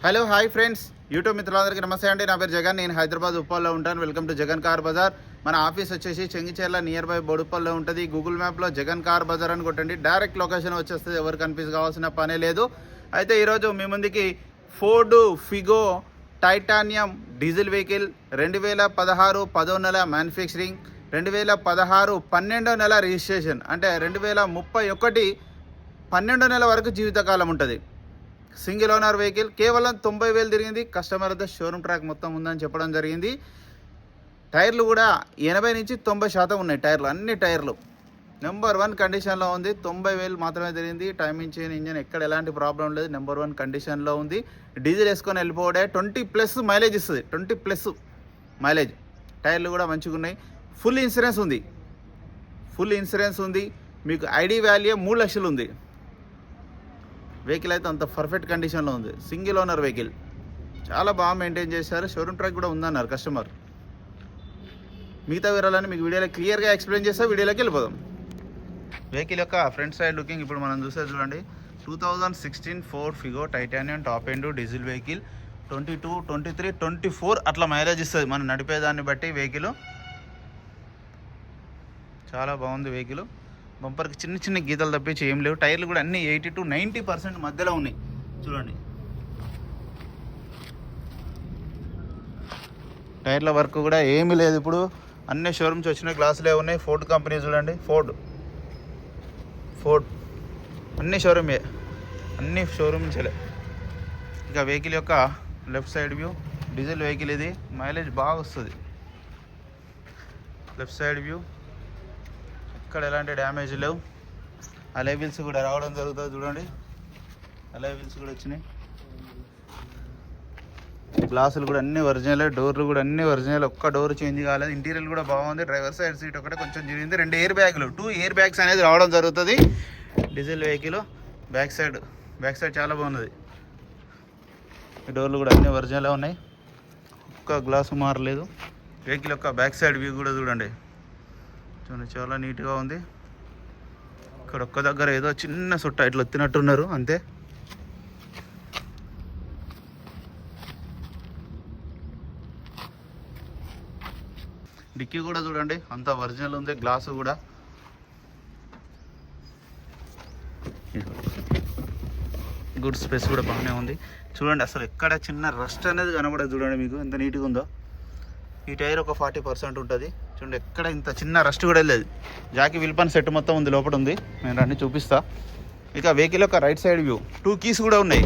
Hello hi friends, YouTube మిత్రులందరికీ నమస్తే అండి. నా పేరు జగన్. నేను హైదరాబాద్ ఉప్పల్లో ఉంటాను. Welcome to Jagan car bazaar. మన ఆఫీస్ వచ్చేసి చెంగిచెర్ల నియర్ బై బోడుప్పల్లో ఉంటుంది. గూగుల్ మ్యాప్లో జగన్ కార్ బజార్ అని కొట్టండి, డైరెక్ట్ లొకేషన్ వచ్చేస్తుంది. ఎవరు కన్ఫ్యూజ్ కావాల్సిన పనే లేదు. అయితే ఈరోజు మీ ముందుకి Ford Figo titanium diesel vehicle 2016 10వ నెల మ్యానుఫ్యాక్చరింగ్, 2016 12వ నెల రిజిస్ట్రేషన్, అంటే 2031 12వ నెల వరకు జీవితకాలం ఉంటుంది. సింగిల్ ఓనర్ వెహికల్, కేవలం 90,000 తిరిగింది. కస్టమర్ అయితే షోరూమ్ ట్రాక్ మొత్తం ఉందని చెప్పడం జరిగింది. టైర్లు కూడా 80 నుంచి 90% ఉన్నాయి. టైర్లు అన్ని టైర్లు నెంబర్ 1 కండిషన్లో ఉంది. 90,000 మాత్రమే తిరిగింది. టైమింగ్ చైన్, ఇంజన్ ఎక్కడ ఎలాంటి ప్రాబ్లం లేదు. నెంబర్ 1 కండిషన్లో ఉంది. డీజిల్ వేసుకొని వెళ్ళిపోవడే 20+ మైలేజ్ ఇస్తుంది. 20+ మైలేజ్. టైర్లు కూడా మంచిగా ఉన్నాయి. ఫుల్ ఇన్సూరెన్స్ ఉంది. మీకు ఐడి వాల్యూ 3 లక్షలు ఉంది. వెహికల్ అయితే అంత పర్ఫెక్ట్ కండిషన్లో ఉంది. సింగిల్ ఓనర్ వెహికల్, చాలా బాగా మెయింటైన్ చేశారు. షోరూమ్ ట్రాక్ కూడా ఉందన్నారు కస్టమర్. మిగతా వివరాలని మీకు వీడియోలో క్లియర్గా ఎక్స్ప్లెయిన్ చేస్తే వీడియోలోకి వెళ్ళిపోదాం. వెహికల్ యొక్క ఫ్రంట్ సైడ్ లుకింగ్ ఇప్పుడు మనం చూసేది చూడండి. 2016 Ford Figo titanium top end diesel vehicle. 22, 23, 24 అట్లా మైలేజ్ ఇస్తుంది మనం నడిపేదాన్ని బట్టి. వెహికల్ చాలా బాగుంది. వెహికల్ బంపర్కి చిన్న చిన్న గీతలు తప్పించి ఏం లేవు. టైర్లు కూడా అన్ని 80 to 90% మధ్యలో ఉన్నాయి. చూడండి, టైర్ల వర్క్ కూడా ఏమీ లేదు. ఇప్పుడు అన్ని షోరూమ్స్ వచ్చిన గ్లాసులే ఉన్నాయి. ఫోర్డ్ కంపెనీ చూడండి, ఫోర్డ్ అన్ని షోరూమ్స్లే. ఇక వెహికల్ యొక్క left side view, diesel vehicle ఇది, మైలేజ్ బాగా వస్తుంది. లెఫ్ట్ సైడ్ వ్యూ ఇక్కడ ఎలాంటి డ్యామేజ్ లేవు. అలై వీల్స్ కూడా రావడం జరుగుతుంది. చూడండి, అలై వీల్స్ కూడా వచ్చినాయి. గ్లాసులు కూడా అన్ని ఒరిజినల్, డోర్లు కూడా అన్ని ఒరిజినల్. ఒక్క డోర్ చేంజ్ కాలేదు. ఇంటీరియర్ కూడా బాగుంది. డ్రైవర్ సైడ్ సీట్ ఒకటే కొంచెం జరిగింది. 2 ఎయిర్ బ్యాగులు, 2 ఎయిర్ బ్యాగ్స్ అనేది రావడం జరుగుతుంది. డీజిల్ వెహికల్ బ్యాక్ సైడ్ చాలా బాగున్నది. ఈ డోర్లు కూడా అన్ని ఒరిజినల్ ఉన్నాయి. ఒక్క గ్లాసు మారలేదు. వెహికల్ యొక్క బ్యాక్ సైడ్ వ్యూ కూడా చూడండి, చాలా నీట్గా ఉంది. ఇక్కడ ఒక్క దగ్గర ఏదో చిన్న సుట్ట ఇట్లా వచ్చినట్టున్నారు అంతే. డిక్కీ కూడా చూడండి అంత ఒరిజినల్ ఉంది. గ్లాసు కూడా గుడ్ స్పేస్ కూడా బాగానే ఉంది. చూడండి, అసలు ఎక్కడ చిన్న రస్ట్ అనేది కనబడదు. చూడండి మీకు ఎంత నీట్గా ఉందో. ఈ టైర్ ఒక 40% ఉంటుంది. చూడండి, ఎక్కడ ఇంత చిన్న రస్ట్ కూడా వెళ్ళలేదు. జాకీ విల్పన్ సెట్ మొత్తం ఉంది, లోపల ఉంది. నేను అన్నీ చూపిస్తా. ఇక వెహికల్ యొక్క రైట్ సైడ్ వ్యూ, 2 కీస్ కూడా ఉన్నాయి.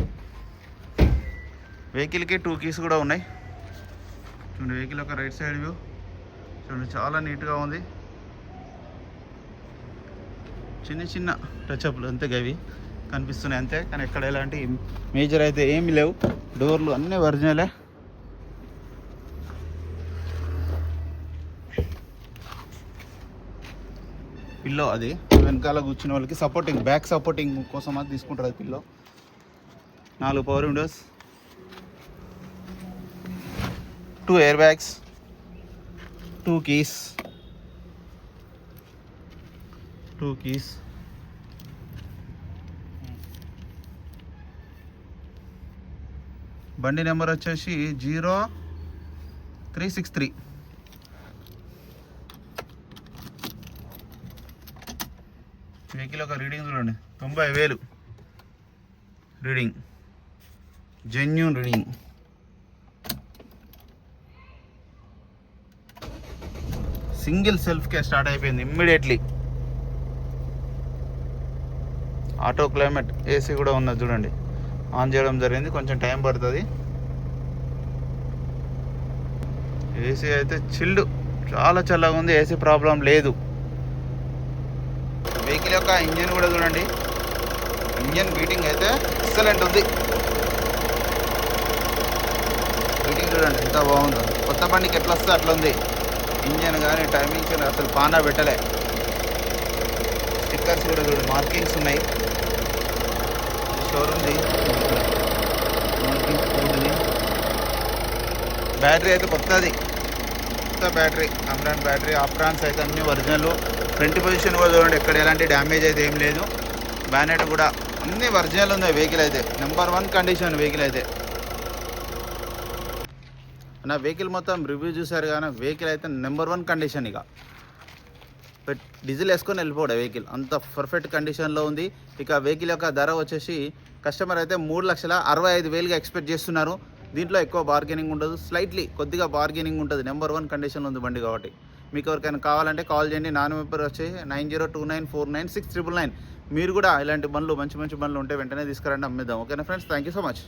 వెహికల్కి 2 కీస్ కూడా ఉన్నాయి. చూడండి, వెహికల్ యొక్క రైట్ సైడ్ వ్యూ చూడండి, చాలా నీట్గా ఉంది. చిన్న టచ్అప్లు అంతే గవి కనిపిస్తున్నాయి అంతే, కానీ ఎక్కడ ఎలాంటి మేజర్ అయితే ఏమీ లేవు. డోర్లు అన్నీ ఒరిజినలే. పిల్లో అది వెనకాల కూర్చున్న వాళ్ళకి సపోర్టింగ్, బ్యాక్ సపోర్టింగ్ కోసం అది తీసుకుంటారు. అది pillow. 4 power windows, 2 air bags, 2 keys. బండి నెంబర్ వచ్చేసి 0363. వెహికల్ ఒక రీడింగ్ చూడండి, 90,000 రీడింగ్, జెన్యూన్ రీడింగ్. సింగిల్ సెల్ఫ్కే స్టార్ట్ అయిపోయింది ఇమ్మీడియట్లీ. ఆటో క్లైమేట్ ఏసీ కూడా ఉన్నది చూడండి, ఆన్ చేయడం జరిగింది. కొంచెం టైం పడుతుంది. ఏసీ అయితే చిల్డ్, చాలా చల్లగా ఉంది. ఏసీ ప్రాబ్లం లేదు. వెహికల్ యొక్క ఇంజన్ కూడా చూడండి, ఇంజన్ బీటింగ్ అయితే ఎక్సలెంట్ ఉంది. బీటింగ్ చూడండి ఎంత బాగుందో. కొత్త బండికి ఎట్లా వస్తే అట్లా ఉంది. ఇంజన్ కానీ టైమింగ్స్ కానీ అసలు పానా పెట్టలే. స్టిక్కర్స్ కూడా చూడండి, మార్కింగ్స్ ఉన్నాయి. షోరూమ్ది మార్కింగ్స్ ఉంది. బ్యాటరీ అయితే కొత్త బ్యాటరీ, అమ్రాన్ బ్యాటరీ. ఆప్రాన్స్ అయితే అన్ని ఒరిజినల్. ఫ్రంట్ పొజిషన్ కూడా చూడండి, ఎక్కడ ఎలాంటి డ్యామేజ్ అయితే ఏం లేదు. బ్యానెట్ కూడా అన్ని ఒరిజినల్ ఉంది. వెహికల్ అయితే నెంబర్ 1 కండిషన్ వెహికల్ అయితే. నా వెహికల్ మొత్తం రివ్యూ చూసారు కానీ వెహికల్ అయితే నెంబర్ 1 కండిషన్. ఇక డీజిల్ వేసుకొని వెళ్ళిపోవడం వెహికల్ అంత పర్ఫెక్ట్ కండిషన్లో ఉంది. ఇక వెహికల్ యొక్క ధర వచ్చేసి కస్టమర్ అయితే 3,65,000గా ఎక్స్పెక్ట్ చేస్తున్నారు. దీంట్లో ఎక్కువ బార్గెనింగ్ ఉండదు, స్లైట్లీ కొద్దిగా బార్గెనింగ్ ఉంటుంది. నెంబర్ 1 కండిషన్లో ఉంది బండి కాబట్టి. మీకు ఎవరికైనా కావాలంటే కాల్ చేయండి. నా నెంబర్ వచ్చేసి 9029496999. మీరు కూడా ఇలాంటి బండ్లు మంచి మంచి బండ్లు ఉంటే వెంటనే తీసుకురండి, అమ్మేద్దాం. ఓకేనా friends, thank you so much.